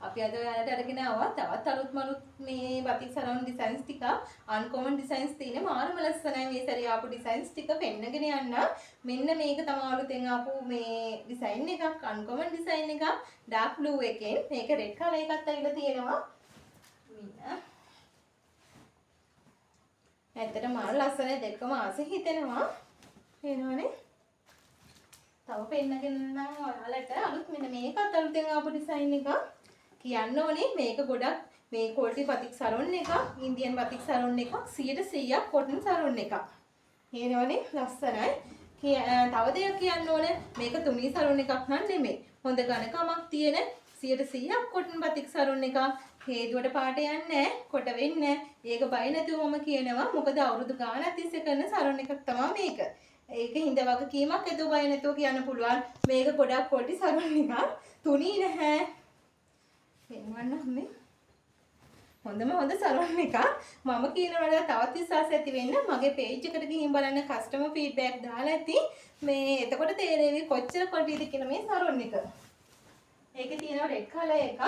අපි අද ඔයාලට අරගෙන ආවා තවත් අලුත් මලුත් මේ batik sarong designs ටික uncommon designs තියෙන මාරම ලස්සනයි මේ සැරේ ආපු designs ටික පෙන්නගෙන යන්න. මෙන්න මේක තමයි අලුතෙන් ආපු මේ design එකක් uncommon design එකක් dark blue එකෙන්. මේක red color එකත් ඇවිල්ලා තියෙනවා. ඇත්තට මාර ලස්සනයි දෙකම ආසෙ හිතෙනවා. එනවනේ. තව පෙන්නගෙන නම් ඔයාලට අලුත් මෙන්න මේකත් අලුතෙන් ආපු design එකක්. කියන්න ඕනේ මේක ගොඩක් මේ quality batik sarong එකක් Indian batik sarong එකක් 100%ක් cotton sarong එකක්. හේනවනේ ලස්සනයි. තව දෙයක් කියන්න ඕනේ මේක තුනී sarong එකක් නන් නෙමෙයි. හොඳ ඝනකමක් තියෙන 100%ක් cotton batik sarong එකක්. හේදුවට පාට යන්නේ නැහැ, කොට වෙන්නේ නැහැ. ඒක බය නැතුව මම කියනවා. මොකද අවුරුදු ගාණක් තිස්සේ කරන sarong එකක් තමයි මේක. ඒක හිඳ වගකීමක් ඇතුව බය නැතුව කියන්න පුළුවන්. මේක ගොඩක් quality sarong එකක්. තුනී නැහැ. එන්නවන්න මේ හොඳම හොඳ sarong එකක්. මම කියන වල තවත් විශ්වාස ඇති වෙන්න මගේ page එකට ගිහින් බලන්න customer feedback දාලා ඇති. මේ එතකොට තේරෙවි කොච්චර quality ද කියලා මේ sarong එක. ඒකේ තියෙනවා red color එකක්.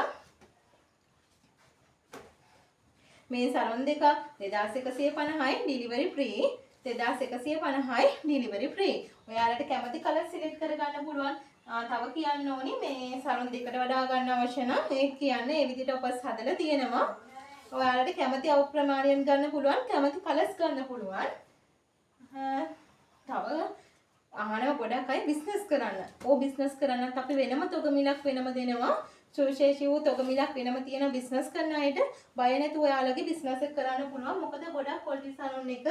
මේ sarong දෙක 2150යි delivery free. 2150යි delivery free. ඔයාලට කැමති colour select කරගන්න පුළුවන්. තව කියන්න ඕනි මේ sarong දෙකට වඩා ගන්න අවශ්‍ය නම් ඒක කියන්නේ මේ විදිහට ඔපස් හදලා තියෙනවා. ඔයාලට කැමති අවප්‍රමාණයෙන් ගන්න පුළුවන්, කැමති කලර්ස් ගන්න පුළුවන්. තව අහනවා ගොඩක් අය බිස්නස් කරන්න. බිස්නස් කරන්නත් අපි වෙනම තොග මිලක් වෙනම දෙනවා. සුවිශේෂී වූ තොග මිලක් වෙනම තියෙන බිස්නස් කරන අයට බය නැතුව ඔයාලගේ බිස්නස් එක කරන්න පුළුවන්. මොකද ගොඩක් quality sarong එක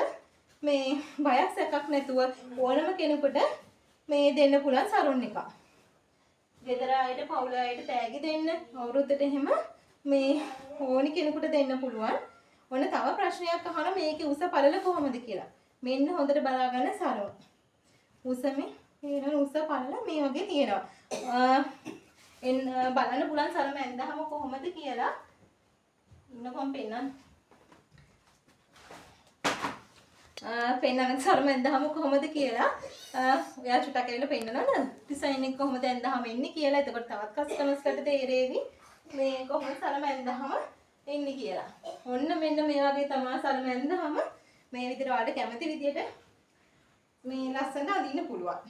මේ බයක් සැකක් නැතුව ඕනම කෙනෙකුට මේ දෙන්න පුළුවන් sarong එකක්. ගෙදර අයට පවුල අයට තෑගි දෙන්න අවුරුද්දට එහෙම මේ ඕනි කෙනෙකුට දෙන්න පුළුවන්. ඔන්න තව ප්‍රශ්නයක් අහනවා මේකේ උස පළල කොහොමද කියලා. මෙන්න හොඳට බලා ගන්න sarong. උස මේ උස පළල මේ වගේ තියෙනවා. බලන්න පුළුවන් sarong ඇඳහම කොහොමද කියලා. ඉන්නකොම් පෙන්නන්න. පෙන්නන්න sarong ඇඳහම කොහොමද කියලා. ඔයා චුට්ටක් ඇවිල්ලා පෙන්නනවද? ඩිසයින් එක කොහොමද ඇඳහම එන්නේ කියලා. එතකොට තවත් කස්ටමර්ස්කට තේරෙවි මේ කොහොමද sarong ඇඳහම එන්නේ කියලා. ඔන්න මෙන්න මේ වගේ තමයි sarong ඇඳහම මේ විදිහට ඔයාලට කැමති විදිහට මේ ලස්සනට අඳින්න පුළුවන්.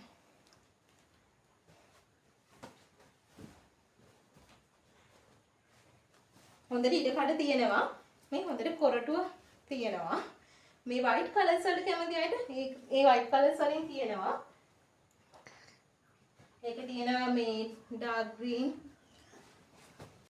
හොඳට ඉඩ කඩ තියෙනවා. මේ හොඳට කොරටුව තියෙනවා. මේ white colors වලට කැමති අයට ඒ white colors වලින් තියෙනවා. ඒකේ තියෙනවා මේ dark green,